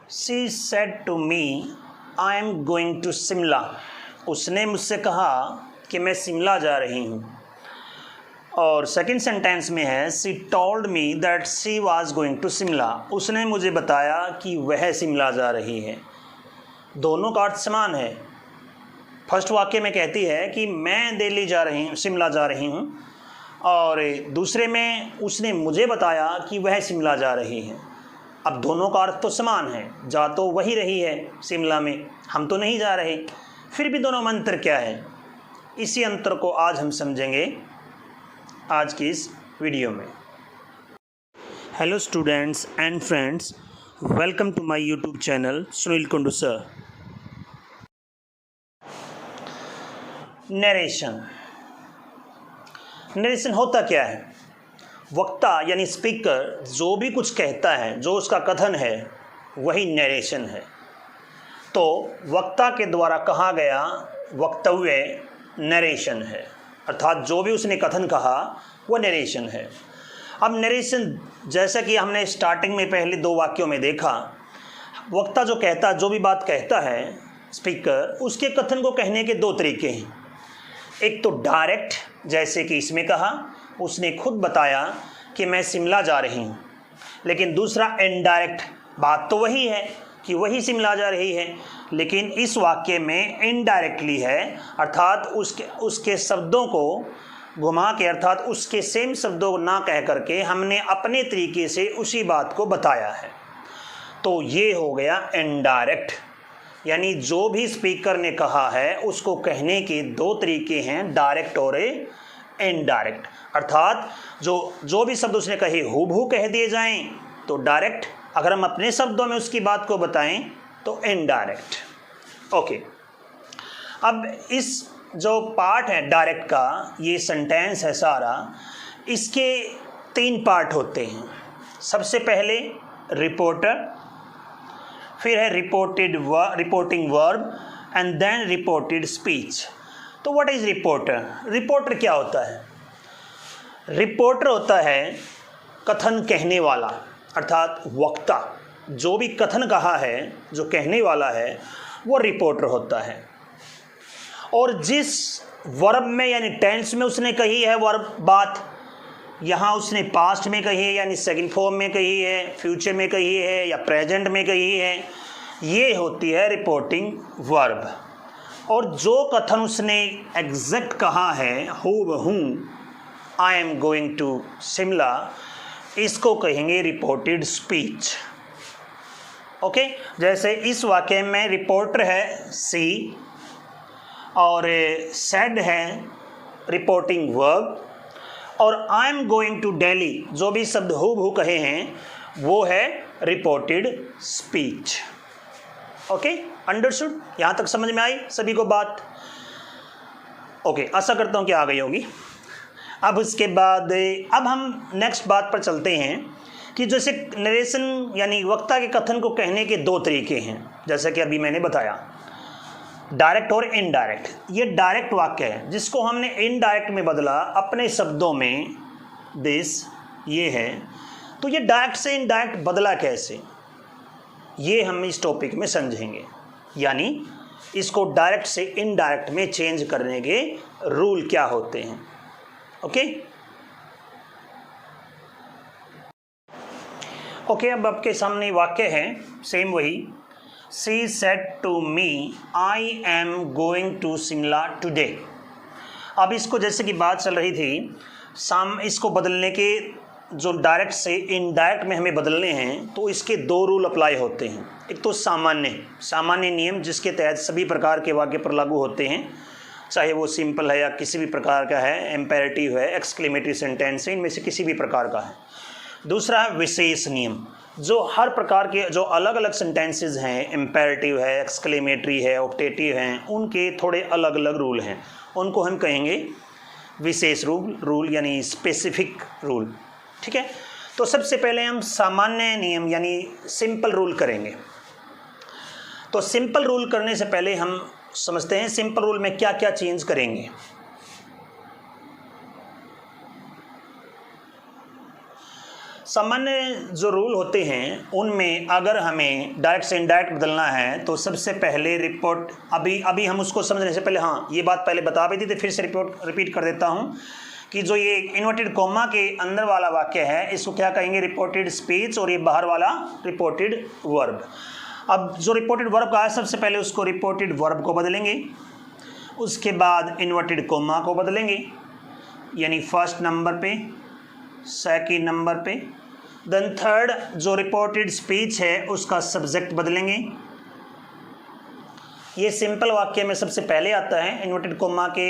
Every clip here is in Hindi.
She said to me, I am going to Simla. उसने मुझसे कहा कि मैं शिमला जा रही हूँ. और सेकंड सेंटेंस में है She told me that she was going to Simla. उसने मुझे बताया कि वह शिमला जा रही है. दोनों का अर्थ समान है. फर्स्ट वाक्य में कहती है कि मैं दिल्ली जा रही हूँ, शिमला जा रही हूँ, और दूसरे में उसने मुझे बताया कि वह शिमला जा रही है. अब दोनों का अर्थ तो समान है. जा तो वही रही है शिमला में, हम तो नहीं जा रहे. फिर भी दोनों में अंतर क्या है, इसी अंतर को आज हम समझेंगे आज की इस वीडियो में. Hello students and friends, welcome to my YouTube channel Sunil Kundu sir. Narration. Narration होता क्या है? वक्ता यानी स्पीकर जो भी कुछ कहता है, जो उसका कथन है, वही नरेशन है. तो वक्ता के द्वारा कहा गया वक्तव्य नरेशन है, अर्थात जो भी उसने कथन कहा वो नरेशन है. अब नरेशन जैसा कि हमने स्टार्टिंग में पहले दो वाक्यों में देखा, वक्ता जो कहता, जो भी बात कहता है स्पीकर, उसके कथन को कहने के दो तरीके हैं. एक तो डायरेक्ट, जैसे कि इसमें कहा, उसने खुद बताया कि मैं शिमला जा रही हूँ. लेकिन दूसरा इनडायरेक्ट, बात तो वही है कि वही शिमला जा रही है, लेकिन इस वाक्य में इनडायरेक्टली है, अर्थात उसके शब्दों को घुमा के, अर्थात उसके सेम शब्दों को ना कह करके हमने अपने तरीके से उसी बात को बताया है. तो ये हो गया इनडायरेक्ट. यानी जो भी स्पीकर ने कहा है उसको कहने के दो तरीके हैं, डायरेक्ट और इनडायरेक्ट. अर्थात जो भी शब्द उसने कहे हूबहू कह दिए जाएं तो डायरेक्ट, अगर हम अपने शब्दों में उसकी बात को बताएं तो इनडायरेक्ट. ओके, अब इस जो पार्ट है डायरेक्ट का, ये सेंटेंस है सारा, इसके तीन पार्ट होते हैं. सबसे पहले रिपोर्टर, फिर है reporting verb, and then reported speech. तो व्हाट इज रिपोर्टर? रिपोर्टर क्या होता है? रिपोर्टर होता है कथन कहने वाला, अर्थात वक्ता. जो भी कथन कहा है, जो कहने वाला है, वो रिपोर्टर होता है. और जिस वर्ब में यानी टेंस में उसने कही है वर्ब बात, यहाँ उसने पास्ट में कही है यानी सेकंड फॉर्म में कही है, फ्यूचर में कही है या प्रेजेंट में कही है, ये होती है रिपोर्टिंग वर्ब. और जो कथन उसने एग्जैक्ट कहा है, हूबहू I am going to Shimla, इसको कहेंगे रिपोर्टेड स्पीच. ओके, जैसे इस वाक्य में रिपोर्टर है सी, और सेड है रिपोर्टिंग वर्ब, और I am going to Delhi, जो भी शब्द हूबहू कहे हैं वो है रिपोर्टेड स्पीच. Okay, understood? यहाँ तक समझ में आई सभी को बात? ओके, आशा करता हूँ कि आ गई होगी. अब उसके बाद अब हम नेक्स्ट बात पर चलते हैं कि जैसे नरेशन यानी वक्ता के कथन को कहने के दो तरीके हैं, जैसा कि अभी मैंने बताया, डायरेक्ट और इनडायरेक्ट. ये डायरेक्ट वाक्य है जिसको हमने इनडायरेक्ट में बदला अपने शब्दों में. दिस ये है, तो ये डायरेक्ट से इनडायरेक्ट बदला कैसे, ये हम इस टॉपिक में समझेंगे. यानी इसको डायरेक्ट से इनडायरेक्ट में चेंज करने के रूल क्या होते हैं. ओके ओके, अब आपके सामने वाक्य है सेम वही. She said to me, I am going to Simla today. अब इसको जैसे कि बात चल रही थी, इसको बदलने के जो डायरेक्ट से इनडायरेक्ट में हमें बदलने हैं, तो इसके दो रूल अप्लाई होते हैं. एक तो सामान्य नियम, जिसके तहत सभी प्रकार के वाक्य पर लागू होते हैं, चाहे वो सिंपल है या किसी भी प्रकार का है, इम्पेरेटिव है, एक्सक्लेमेटरी सेंटेंस है, इनमें से किसी भी प्रकार का है. दूसरा है विशेष नियम, जो हर प्रकार के जो अलग अलग सेंटेंसेस हैं, इम्पेरेटिव है, एक्सक्लेमेटरी है, ऑप्टेटिव हैं, उनके थोड़े अलग अलग रूल हैं, उनको हम कहेंगे विशेष रूल यानी स्पेसिफिक रूल. ठीक है, तो सबसे पहले हम सामान्य नियम यानी सिंपल रूल करेंगे. तो सिंपल रूल करने से पहले हम समझते हैं सिंपल रूल में क्या क्या चेंज करेंगे. सामान्य जो रूल होते हैं उनमें अगर हमें डायरेक्ट से इनडायरेक्ट बदलना है तो सबसे पहले रिपोर्ट अभी हम उसको समझने से पहले, हाँ ये बात पहले बता भी दी थी, फिर से रिपीट कर देता हूँ कि जो ये इन्वर्टेड कॉमा के अंदर वाला वाक्य है इसको क्या कहेंगे, रिपोर्टेड स्पीच, और ये बाहर वाला रिपोर्टेड वर्ब। अब जो रिपोर्टेड वर्ब का है सबसे पहले उसको रिपोर्टेड वर्ब को बदलेंगे, उसके बाद इन्वर्टेड कॉमा को बदलेंगे, यानी फर्स्ट नंबर पे, सेकंड नंबर पे, देन थर्ड जो रिपोर्टेड स्पीच है उसका सब्जेक्ट बदलेंगे। ये सिंपल वाक्य में सबसे पहले आता है इन्वर्टेड कॉमा के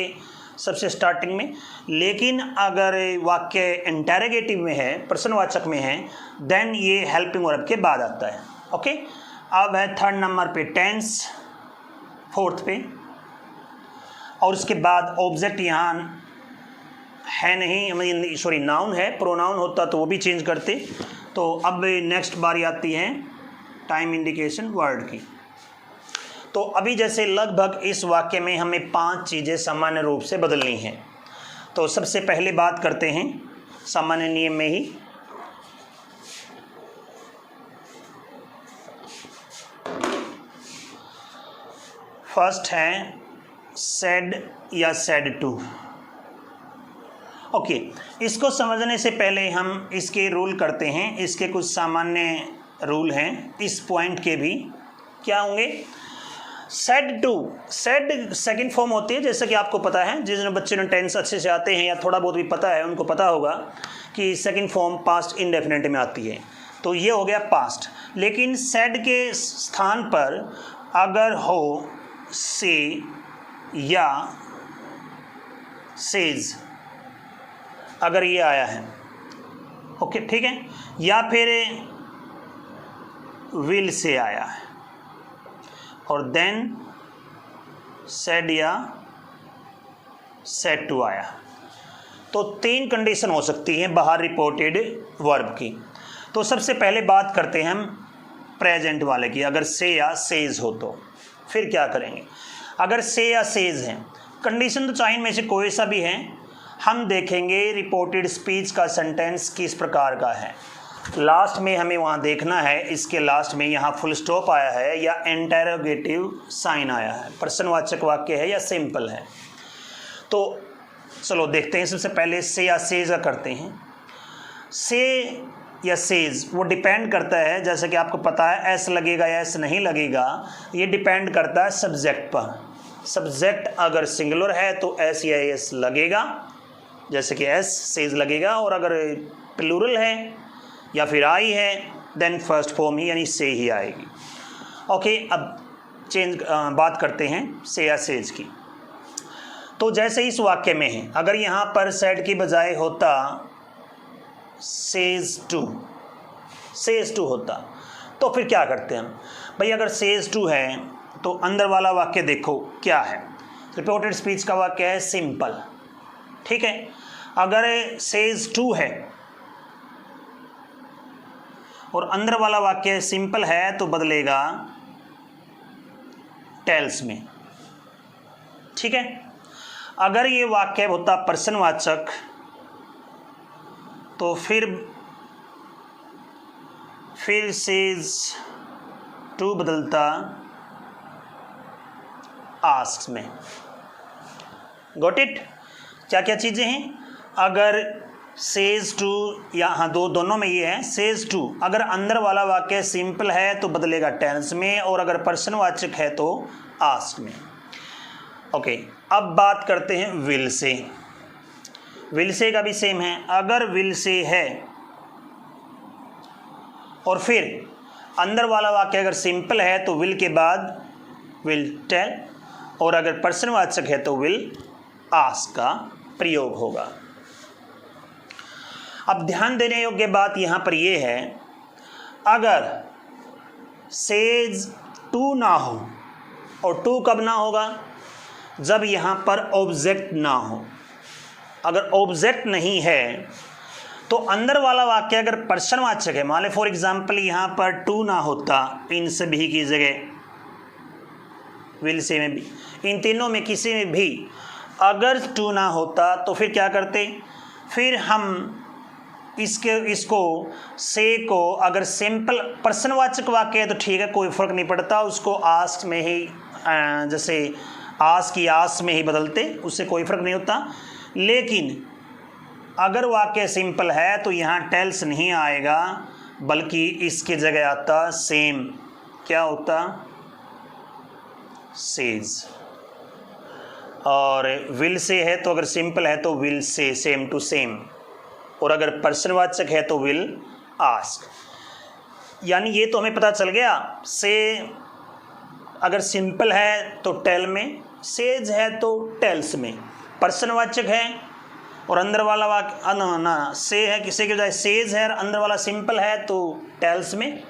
सबसे स्टार्टिंग में, लेकिन अगर वाक्य इंटेरोगेटिव में है, प्रश्नवाचक में है, देन ये हेल्पिंग वर्ब के बाद आता है। ओके, अब है थर्ड नंबर पे टेंस, फोर्थ पे, और उसके बाद ऑब्जेक्ट यहाँ है नहीं, सॉरी नाउन है, प्रोनाउन होता तो वो भी चेंज करते। तो अब नेक्स्ट बारी आती है टाइम इंडिकेशन वर्ड की। तो अभी जैसे लगभग इस वाक्य में हमें 5 चीज़ें सामान्य रूप से बदलनी हैं। तो सबसे पहले बात करते हैं सामान्य नियम में ही, फर्स्ट है सेड या सेड टू। ओके, इसको समझने से पहले हम इसके रूल करते हैं, इसके कुछ सामान्य रूल हैं इस पॉइंट के भी। क्या होंगे? Said to, said second form होती है, जैसा कि आपको पता है, जिन बच्चे ने टेंस अच्छे से आते हैं या थोड़ा बहुत भी पता है उनको पता होगा कि सेकंड फॉर्म पास्ट इंडेफिनिट में आती है, तो ये हो गया पास्ट। लेकिन सेड के स्थान पर अगर हो से या सेज, अगर ये आया है, ओके ठीक है, या फिर विल से आया है, और देन सेड या सेड टू आया, तो 3 कंडीशन हो सकती हैं बाहर रिपोर्टेड वर्ब की। तो सबसे पहले बात करते हैं हम प्रेजेंट वाले की। अगर से या सेज हो तो फिर क्या करेंगे? अगर से या सेज है, कंडीशन तो चाहे में से कोई सा भी है, हम देखेंगे रिपोर्टेड स्पीच का सेंटेंस किस प्रकार का है। लास्ट में हमें वहाँ देखना है, इसके लास्ट में यहाँ फुल स्टॉप आया है या इंटेरोगेटिव साइन आया है, प्रश्नवाचक वाक्य है या सिंपल है। तो चलो देखते हैं, सबसे पहले से या सेज करते हैं। से या सेज वो डिपेंड करता है, जैसे कि आपको पता है एस लगेगा या एस नहीं लगेगा, ये डिपेंड करता है सब्जेक्ट पर। सब्जेक्ट अगर सिंगुलर है तो एस या एस लगेगा, जैसे कि एस सेज लगेगा, और अगर प्लूरल है या फिर आई है देन फर्स्ट फॉर्म ही यानी से ही आएगी। ओके, अब बात करते हैं से या सेज की। तो जैसे इस वाक्य में है, अगर यहाँ पर सेड की बजाय होता सेज टू होता, तो फिर क्या करते हैं हम भाई? अगर सेज टू है तो अंदर वाला वाक्य देखो क्या है, रिपोर्टेड स्पीच का वाक्य है सिंपल, ठीक है। अगर सेज टू है और अंदर वाला वाक्य सिंपल है तो बदलेगा टेल्स में, ठीक है। अगर ये वाक्य होता प्रश्नवाचक तो फिर सेज टू बदलता आस्क्स में। Got it? क्या क्या चीज़ें हैं? अगर सेज टू, यहाँ दोनों में ये है सेज टू, अगर अंदर वाला वाक्य सिंपल है तो बदलेगा टेंस में, और अगर प्रश्नवाचक है तो आस्क में। ओके, अब बात करते हैं विल से। विल से का भी सेम है। अगर विल से है और फिर अंदर वाला वाक्य अगर सिंपल है तो विल के बाद विल टेल, और अगर प्रश्नवाचक है तो विल आस्क का प्रयोग होगा। अब ध्यान देने योग्य बात यहाँ पर यह है, अगर सेज टू ना हो, और टू कब ना होगा? जब यहाँ पर ऑब्जेक्ट ना हो। अगर ऑब्जेक्ट नहीं है तो अंदर वाला वाक्य अगर प्रश्नवाचक है, मान लें फॉर एग्जाम्पल यहाँ पर टू ना होता, इन सभी की जगह विल से में भी, इन तीनों में किसी में भी अगर टू ना होता तो फिर क्या करते? फिर हम इसको से को अगर सिंपल प्रश्नवाचक वाक्य है तो ठीक है, कोई फ़र्क नहीं पड़ता, उसको आस्क में ही जैसे आस्क की आस में ही बदलते, उससे कोई फ़र्क नहीं होता। लेकिन अगर वाक्य सिंपल है तो यहाँ टेल्स नहीं आएगा, बल्कि इसकी जगह आता सेम। क्या होता? सेज। और विल से है तो अगर सिंपल है तो will say, same to same. और अगर प्रश्नवाचक है तो विल आस्क। यानी ये तो हमें पता चल गया, से अगर सिंपल है तो टेल में, सेज है तो टेल्स में। प्रश्नवाचक है और अंदर वाला वाक्य ना से है, किसी के बजाय सेज है और अंदर वाला सिंपल है तो टेल्स में।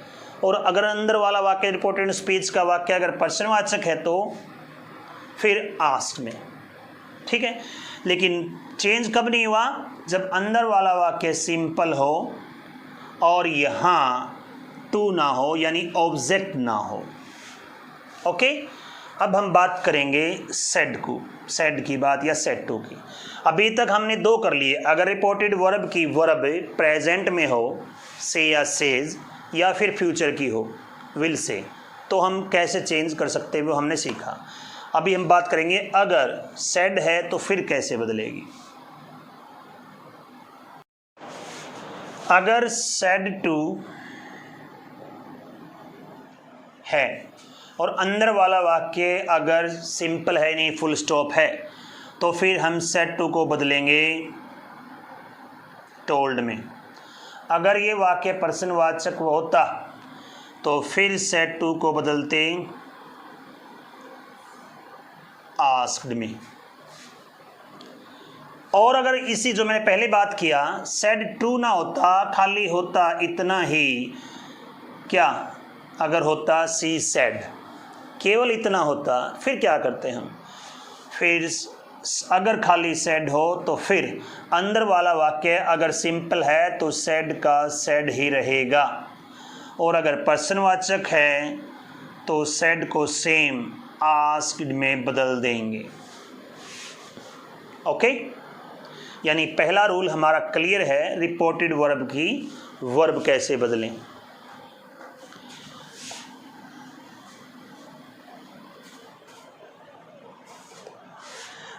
और अगर अंदर वाला वाक्य रिपोर्टेड स्पीच का वाक्य अगर प्रश्नवाचक है तो फिर आस्क में। ठीक है, लेकिन चेंज कब नहीं हुआ? जब अंदर वाला वाक्य सिंपल हो और यहाँ टू ना हो, यानी ऑब्जेक्ट ना हो। ओके, अब हम बात करेंगे सेड को, सेड की बात या सेड टू की। अभी तक हमने दो कर लिए। अगर रिपोर्टेड वर्ब की वर्ब प्रेजेंट में हो, से या सेज, या फिर फ्यूचर की हो, विल से, तो हम कैसे चेंज कर सकते हैं वो हमने सीखा। अभी हम बात करेंगे अगर सेड है तो फिर कैसे बदलेगी। अगर सेड टू है और अंदर वाला वाक्य अगर सिंपल है, नहीं फुल स्टॉप है, तो फिर हम सेड टू को बदलेंगे टोल्ड में। अगर ये वाक्य प्रश्नवाचक होता तो फिर सेड टू को बदलते आस्क्ड में। और अगर इसी जो मैंने पहले बात किया, सेड टू ना होता, खाली होता इतना ही, क्या? अगर होता सी सेड, केवल इतना होता, फिर क्या करते हम? फिर अगर खाली सेड हो तो फिर अंदर वाला वाक्य अगर सिंपल है तो सेड का सेड ही रहेगा, और अगर प्रश्नवाचक है तो सेड को सेम आस्क्ड में बदल देंगे। ओके, यानी पहला रूल हमारा क्लियर है, रिपोर्टेड वर्ब की वर्ब कैसे बदलें।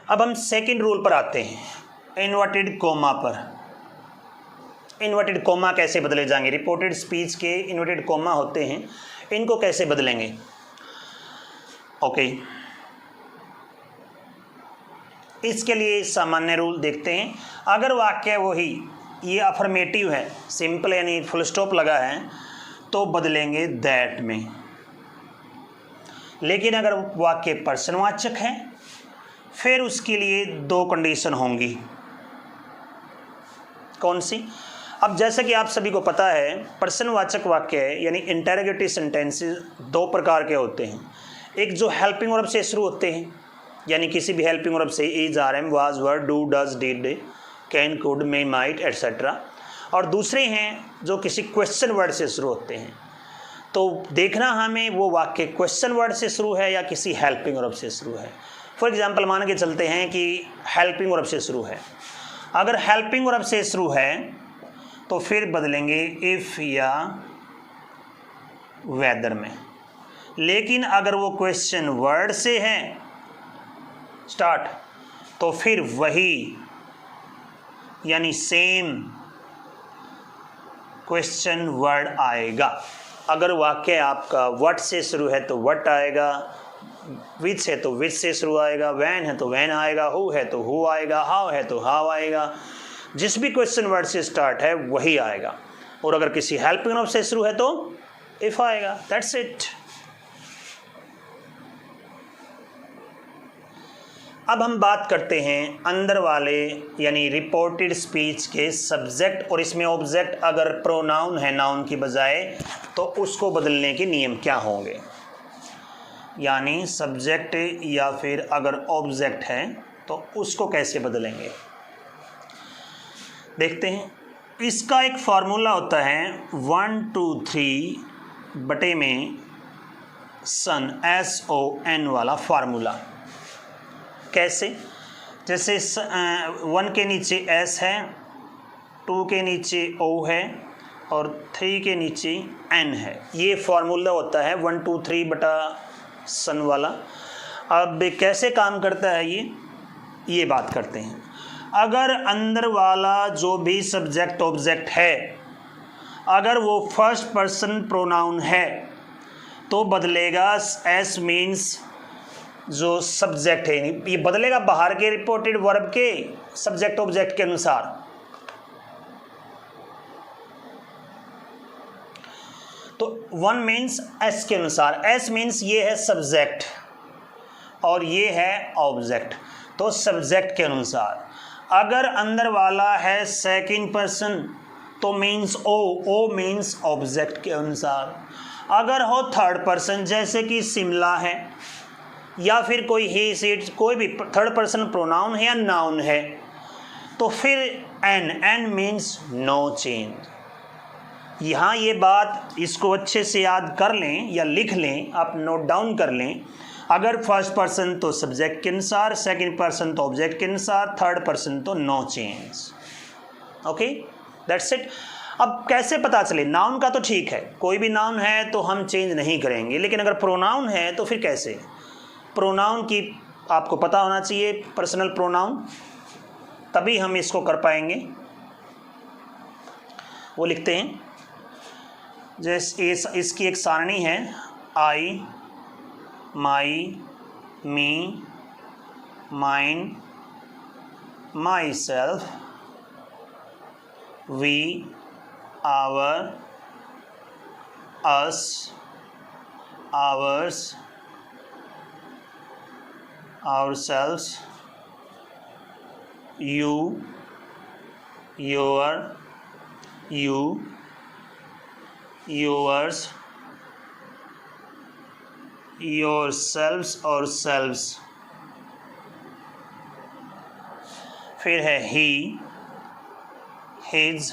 अब हम सेकंड रूल पर आते हैं, इन्वर्टेड कोमा पर। इन्वर्टेड कोमा कैसे बदले जाएंगे? रिपोर्टेड स्पीच के इन्वर्टेड कोमा होते हैं, इनको कैसे बदलेंगे? ओके, इसके लिए सामान्य रूल देखते हैं। अगर वाक्य वही, ये अफर्मेटिव है, सिंपल यानी फुल स्टॉप लगा है, तो बदलेंगे दैट में। लेकिन अगर वाक्य प्रश्नवाचक है फिर उसके लिए दो कंडीशन होंगी। कौन सी? अब जैसे कि आप सभी को पता है, प्रश्नवाचक वाक्य यानी इंटेरोगेटिव सेंटेंसेस दो प्रकार के होते हैं। एक जो हेल्पिंग वर्ब से शुरू होते हैं, यानी किसी भी हेल्पिंग वर्ब से, is, are, am, was, were, do, does, did, can, could, may, might, etcetera. और दूसरे हैं जो किसी क्वेश्चन वर्ड से शुरू होते हैं। तो देखना हमें वो वाक्य क्वेश्चन वर्ड से शुरू है या किसी हेल्पिंग वर्ब से शुरू है। फॉर एग्जाम्पल मान के चलते हैं कि हेल्पिंग वर्ब से शुरू है। अगर हेल्पिंग वर्ब से शुरू है तो फिर बदलेंगे इफ़ या वेदर में। लेकिन अगर वो क्वेश्चन वर्ड से है स्टार्ट, तो फिर वही यानी सेम क्वेश्चन वर्ड आएगा। अगर वाक्य आपका व्हाट से शुरू है तो व्हाट आएगा, विच है तो विच से शुरू आएगा, वैन है तो वैन आएगा, हु है तो हु आएगा, हाउ है तो हाउ आएगा। जिस भी क्वेश्चन वर्ड से स्टार्ट है वही आएगा। और अगर किसी हेल्पिंग वर्ब से शुरू है तो इफ आएगा। That's it. अब हम बात करते हैं अंदर वाले यानी रिपोर्टेड स्पीच के सब्जेक्ट, और इसमें ऑब्जेक्ट अगर प्रोनाउन है नाउन की बजाय तो उसको बदलने के नियम क्या होंगे। यानी सब्जेक्ट या फिर अगर ऑब्जेक्ट है तो उसको कैसे बदलेंगे देखते हैं। इसका एक फार्मूला होता है 1 2 3 बटे में सन, SON वाला फार्मूला। कैसे? जैसे 1 के नीचे S है, 2 के नीचे O है और 3 के नीचे N है। ये फार्मूला होता है 1 2 3 बटा सन वाला। अब कैसे काम करता है ये बात करते हैं। अगर अंदर वाला जो भी सब्जेक्ट ऑब्जेक्ट है, अगर वो फर्स्ट पर्सन प्रोनाउन है तो बदलेगा एस मीन्स जो सब्जेक्ट है, ये बदलेगा बाहर के रिपोर्टेड वर्ब के सब्जेक्ट ऑब्जेक्ट के अनुसार। तो 1 मीन्स एस के अनुसार। एस मीन्स ये है सब्जेक्ट और ये है ऑब्जेक्ट, तो सब्जेक्ट के अनुसार। अगर अंदर वाला है सेकंड पर्सन तो मीन्स ओ मीन्स ऑब्जेक्ट के अनुसार। अगर हो थर्ड पर्सन जैसे कि शिमला है या फिर कोई ही सीट, कोई भी थर्ड पर्सन प्रोनाउन है या नाउन है, तो फिर एन मीन्स नो चेंज। यहाँ ये बात इसको अच्छे से याद कर लें या लिख लें, आप नोट डाउन कर लें। अगर फर्स्ट पर्सन तो सब्जेक्ट के अनुसार, सेकंड पर्सन तो ऑब्जेक्ट के अनुसार, थर्ड पर्सन तो no change. Okay, that's it. अब कैसे पता चले? नाउन का तो ठीक है, कोई भी नाउन है तो हम चेंज नहीं करेंगे, लेकिन अगर प्रोनाउन है तो फिर कैसे? प्रोनाउन की आपको पता होना चाहिए, पर्सनल प्रोनाउन, तभी हम इसको कर पाएंगे। वो लिखते हैं, जैसे इसकी एक सारणी है, I, my, me, mine, myself, we, our, us, ours, ourselves, you, your, you, yours, yourselves और selves। फिर है he, his,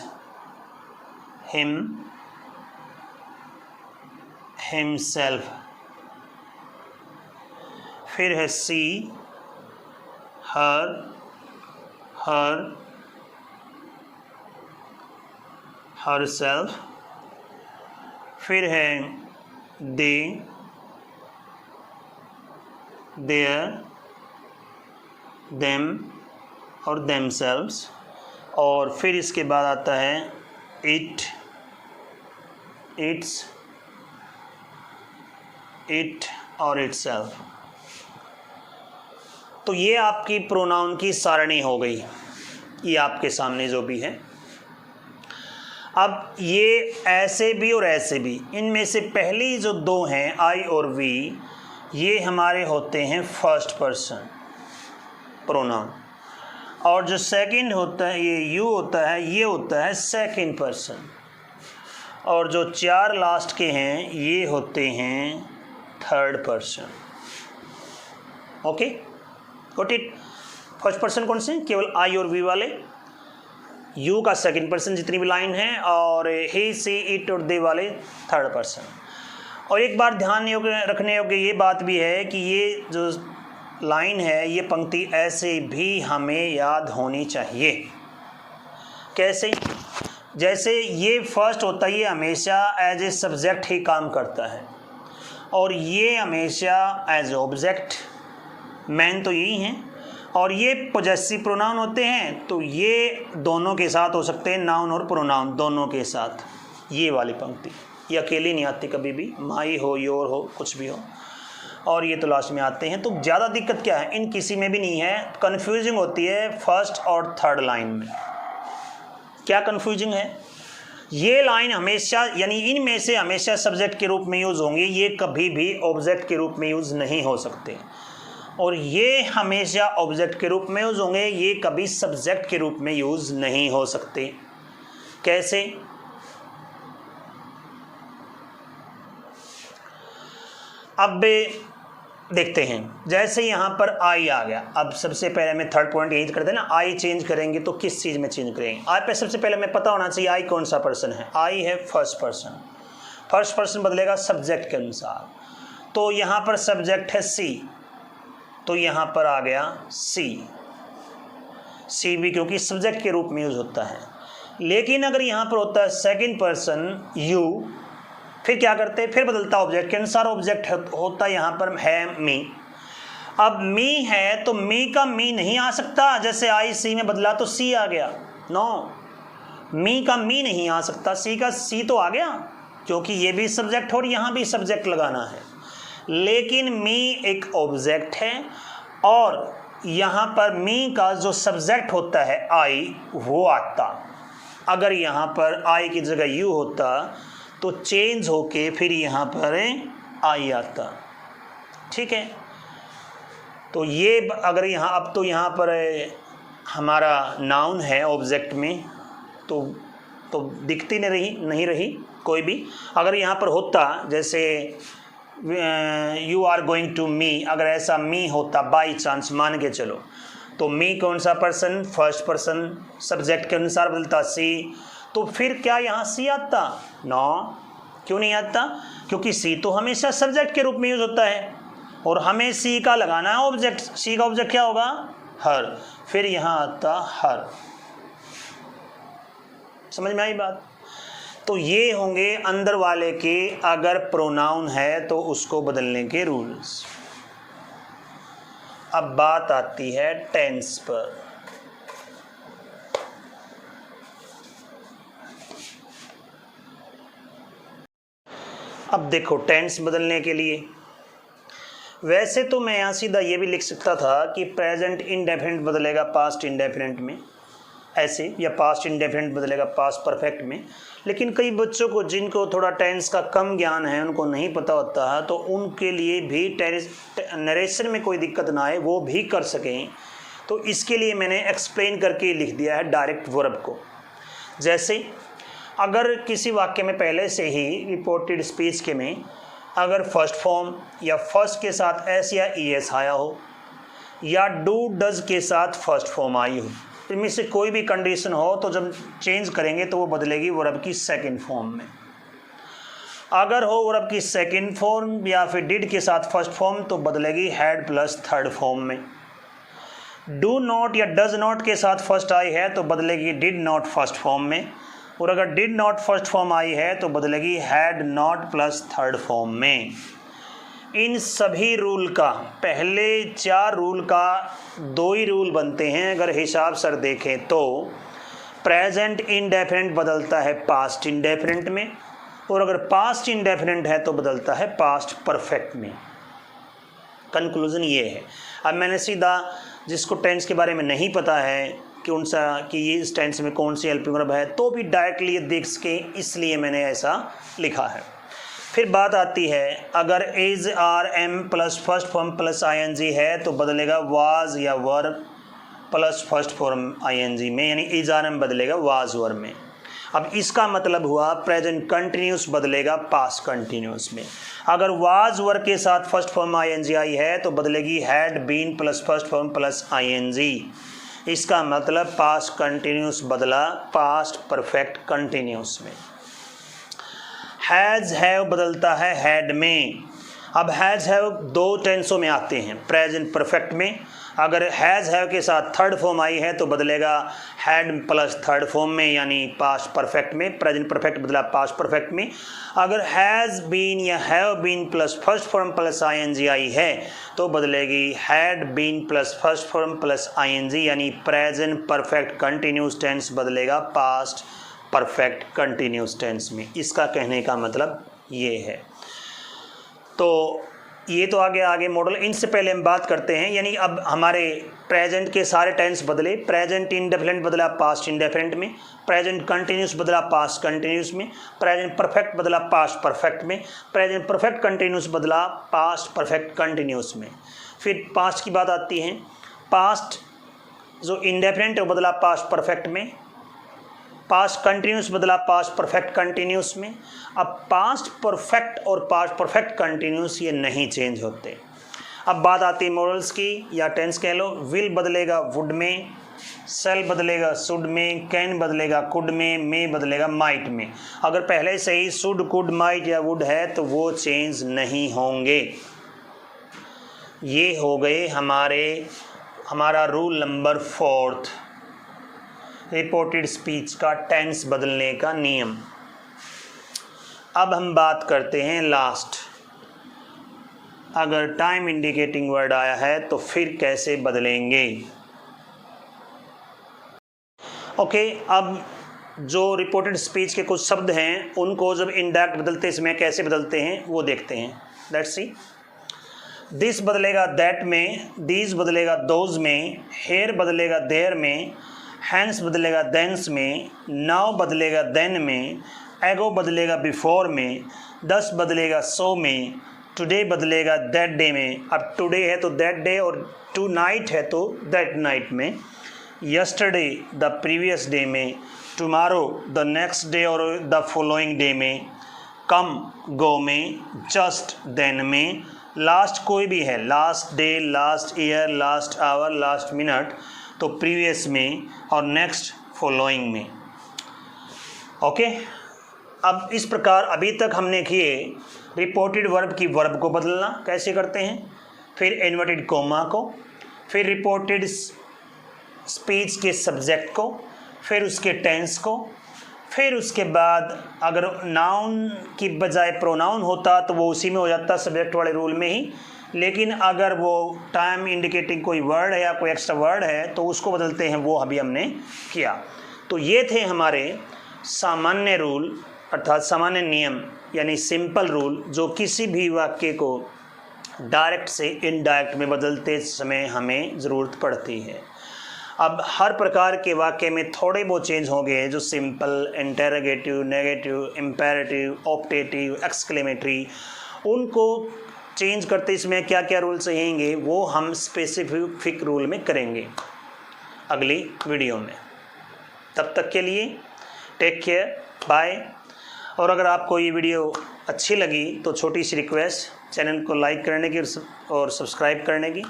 him, himself। फिर है she, her, her, herself। फिर है they, their, them और themselves। और फिर इसके बाद आता है it, its, it और itself। तो ये आपकी प्रोनाउन की सारणी हो गई, ये आपके सामने जो भी है। अब ये ऐसे भी और ऐसे भी, इनमें से पहली जो दो हैं आई और वी, ये हमारे होते हैं फर्स्ट पर्सन प्रोनाउन, और जो सेकंड होता है ये यू होता है, ये होता है सेकंड पर्सन, और जो चार लास्ट के हैं ये होते हैं third person. Okay, got it. First person कौन से? केवल आई और वी वाले। यू का सेकंड पर्सन जितनी भी लाइन है, और ही, सी, इट और दे वाले थर्ड पर्सन। और एक बार ध्यान रखने योग्य ये बात भी है कि ये जो लाइन है, ये पंक्ति ऐसे भी हमें याद होनी चाहिए। कैसे? जैसे ये फर्स्ट होता है, ये हमेशा एज ए सब्जेक्ट ही काम करता है, और ये हमेशा एज ऑब्जेक्ट, मैन तो यही हैं, और ये पोजेसिव प्रोनाउन होते हैं, तो ये दोनों के साथ हो सकते हैं, नाउन और प्रोनाउन दोनों के साथ। ये वाली पंक्ति ये अकेली नहीं आती कभी भी, माई हो, योर हो, कुछ भी हो, और ये तो लास्ट में आते हैं। तो ज़्यादा दिक्कत क्या है? इन किसी में भी नहीं है। कन्फ्यूजिंग होती है फर्स्ट और थर्ड लाइन में। क्या कन्फ्यूजिंग है? ये लाइन हमेशा, यानी इनमें से हमेशा सब्जेक्ट के रूप में यूज़ होंगे, ये कभी भी ऑब्जेक्ट के रूप में यूज़ नहीं हो सकते, और ये हमेशा ऑब्जेक्ट के रूप में यूज़ होंगे, ये कभी सब्जेक्ट के रूप में यूज़ नहीं हो सकते। कैसे? अब देखते हैं। जैसे यहाँ पर आई आ गया, अब सबसे पहले मैं थर्ड पॉइंट यही करते हैं ना, आई चेंज करेंगे तो किस चीज़ में चेंज करेंगे? आई पे सबसे पहले हमें पता होना चाहिए आई कौन सा पर्सन है। आई है फर्स्ट पर्सन, फर्स्ट पर्सन बदलेगा सब्जेक्ट के अनुसार। तो यहाँ पर सब्जेक्ट है सी, तो यहाँ पर आ गया सी, सी भी क्योंकि सब्जेक्ट के रूप में यूज़ होता है। लेकिन अगर यहाँ पर होता है सेकंड पर्सन यू, फिर क्या करते हैं, फिर बदलता ऑब्जेक्ट के अनुसार ऑब्जेक्ट होता है यहाँ पर है मी। अब मी है तो मी का मी नहीं आ सकता, जैसे आई सी में बदला तो सी आ गया, नो, मी का मी नहीं आ सकता, सी का सी तो आ गया क्योंकि ये भी सब्जेक्ट और यहाँ भी सब्जेक्ट लगाना है। लेकिन मी एक ऑब्जेक्ट है और यहाँ पर मी का जो सब्जेक्ट होता है आई वो आता। अगर यहाँ पर आई की जगह यू होता तो चेंज होके फिर यहाँ पर आई आता, ठीक है। तो ये अगर यहाँ अब तो यहाँ पर हमारा नाउन है ऑब्जेक्ट में तो दिखती नहीं रही कोई भी। अगर यहाँ पर होता जैसे you are going to me, अगर ऐसा मी होता बाई चांस मान के चलो, तो मी कौन सा पर्सन, फर्स्ट पर्सन, सब्जेक्ट के अनुसार बदलता सी, तो फिर क्या यहाँ सी आता, नो, क्यों नहीं आता, क्योंकि सी तो हमेशा सब्जेक्ट के रूप में यूज होता है और हमें सी का लगाना है ऑब्जेक्ट। सी का ऑब्जेक्ट क्या होगा, हर, फिर यहाँ आता हर। समझ में आई बात। तो ये होंगे अंदर वाले के अगर प्रोनाउन है तो उसको बदलने के रूल्स। अब बात आती है टेंस पर। अब देखो टेंस बदलने के लिए वैसे तो मैं यहाँ सीधा ये भी लिख सकता था कि प्रेजेंट इंडेफिनिट बदलेगा पास्ट इंडेफिनिट में ऐसे, या पास्ट इंडेफिनिट बदलेगा पास्ट परफेक्ट में। लेकिन कई बच्चों को जिनको थोड़ा टेंस का कम ज्ञान है, उनको नहीं पता होता है, तो उनके लिए भी नरेशन में कोई दिक्कत ना आए, वो भी कर सकें। तो इसके लिए मैंने एक्सप्लेन करके लिख दिया है डायरेक्ट वर्ब को। जैसे अगर किसी वाक्य में पहले से ही रिपोर्टेड स्पीच के में अगर फर्स्ट फॉर्म या फर्स्ट के साथ एस या ई एस आया हो या डू डज के साथ फर्स्ट फॉर्म आई हो, इनमें से कोई भी कंडीशन हो, तो जब चेंज करेंगे तो वो बदलेगी वर्ब की सेकंड फॉर्म में। अगर हो वर्ब की सेकंड फॉर्म या फिर डिड के साथ फर्स्ट फॉर्म तो बदलेगी हैड प्लस थर्ड फॉर्म में। डू नॉट या डज नॉट के साथ फर्स्ट आई है तो बदलेगी डिड नॉट फर्स्ट फॉर्म में, और अगर did not first form I है तो बदलेगी had not plus third form में। इन सभी रूल का, पहले 4 रूल का 2 ही रूल बनते हैं अगर हिसाब सर देखें तो। प्रेजेंट इंडेफिनिट बदलता है पास्ट इंडेफिनिट में, और अगर पास्ट इंडेफिनिट है तो बदलता है पास्ट परफेक्ट में। कंक्लूजन ये है। अब मैंने सीधा जिसको टेंस के बारे में नहीं पता है कि ये इस टेंस में कौन सी हेल्पिंग वर्ब है, तो भी डायरेक्टली ये देख सके, इसलिए मैंने ऐसा लिखा है। फिर बात आती है अगर is are am plus first form plus ING है तो बदलेगा वाज या verb plus first form ING में, यानी इज आर एम बदलेगा वाज वर्ब में। अब इसका मतलब हुआ प्रेजेंट कंटिन्यूस बदलेगा पास्ट कंटिन्यूस में। अगर वाज वर्ब के साथ फर्स्ट फॉर्म आईएनजी आई है तो बदलेगी had been plus first form plus ING. इसका मतलब पास्ट कंटिन्यूस बदला पास्ट परफेक्ट कंटिन्यूस में। हैज़ हैव बदलता है हैड में। अब हैज़ हैव 2 टेंसों में आते हैं। प्रेजेंट परफेक्ट में अगर हैज़ हैव के साथ थर्ड फॉर्म आई है तो बदलेगा हैड प्लस थर्ड फॉर्म में, यानी पास्ट परफेक्ट में। प्रेजेंट परफेक्ट बदला पास्ट परफेक्ट में। अगर हैज़ बीन या have been plus first form plus ING आई है तो बदलेगी had been plus first form plus ING, यानी प्रेजेंट परफेक्ट कंटिन्यूस टेंस बदलेगा पास्ट परफेक्ट कंटिन्यूस टेंस में। इसका कहने का मतलब ये है। तो ये तो आगे मॉडल। इनसे पहले हम बात करते हैं, यानी अब हमारे प्रेजेंट के सारे टेंस बदले। प्रेजेंट इंडेफिनिट बदला पास्ट इंडेफिनिट में, प्रेजेंट कंटिन्यूस बदला पास्ट कंटिन्यूस में, प्रेजेंट परफेक्ट बदला पास्ट परफेक्ट में, प्रेजेंट परफेक्ट कंटिन्यूस बदला पास्ट परफेक्ट कंटिन्यूस में। फिर पास्ट की बात आती है। पास्ट जो इंडेफिनिट है वो बदला पास्ट परफेक्ट में, पास्ट कंटिन्यूस बदला पास्ट परफेक्ट कंटिन्यूस में। अब पास्ट परफेक्ट और पास्ट परफेक्ट कंटिन्यूस ये नहीं चेंज होते। अब बात आती है मॉडल्स की या टेंस कह लो। विल बदलेगा वुड में, सेल बदलेगा शुड में, कैन बदलेगा कुड में, मे बदलेगा माइट में। अगर पहले से ही शुड कुड माइट या वुड है तो वो चेंज नहीं होंगे। ये हो गए हमारा रूल नंबर 4। रिपोर्टेड स्पीच का टेंस बदलने का नियम। अब हम बात करते हैं लास्ट। अगर टाइम इंडिकेटिंग वर्ड आया है तो फिर कैसे बदलेंगे। ओके, अब जो रिपोर्टेड स्पीच के कुछ शब्द हैं उनको जब इनडायरेक्ट बदलते समय कैसे बदलते हैं वो देखते हैं। Let's see. दिस बदलेगा दैट में, दीज बदलेगा दोज में, हेयर बदलेगा देयर में, हैंस बदलेगा देंस में, नाउ बदलेगा देन में, एगो बदलेगा बिफोर में, दस बदलेगा सो में, टुडे बदलेगा दैट डे में। अब टुडे है तो दैट डे और टू नाइट है तो दैट नाइट में, यस्टरडे द प्रीवियस डे में, टुमारो द नेक्स्ट डे और द फॉलोइंग डे में, कम गो में, जस्ट देन में, लास्ट कोई भी है, last day, last year, last hour, last minute तो प्रीवियस में और नेक्स्ट फॉलोइंग में। ओके, अब इस प्रकार अभी तक हमने किए रिपोर्टेड वर्ब की वर्ब को बदलना कैसे करते हैं, फिर इन्वर्टेड कोमा को, फिर रिपोर्टेड स्पीच के सब्जेक्ट को, फिर उसके टेंस को, फिर उसके बाद अगर नाउन की बजाय प्रोनाउन होता तो वो उसी में हो जाता सब्जेक्ट वाले रूल में ही, लेकिन अगर वो टाइम इंडिकेटिंग कोई वर्ड है या कोई एक्स्ट्रा वर्ड है तो उसको बदलते हैं, वो अभी हमने किया। तो ये थे हमारे सामान्य रूल अर्थात सामान्य नियम यानी सिंपल रूल जो किसी भी वाक्य को डायरेक्ट से इनडायरेक्ट में बदलते समय हमें ज़रूरत पड़ती है। अब हर प्रकार के वाक्य में थोड़े बहुत चेंज होंगे जो simple, interrogative, negative, imperative, optative, exclamatory, उनको चेंज करते इसमें क्या क्या रूल चाहिए वो हम स्पेसिफिक रूल में करेंगे अगली वीडियो में। तब तक के लिए टेक केयर, बाय। और अगर आपको ये वीडियो अच्छी लगी तो छोटी सी रिक्वेस्ट, चैनल को लाइक करने की और सब्सक्राइब करने की।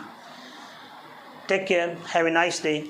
Take care, have a nice day.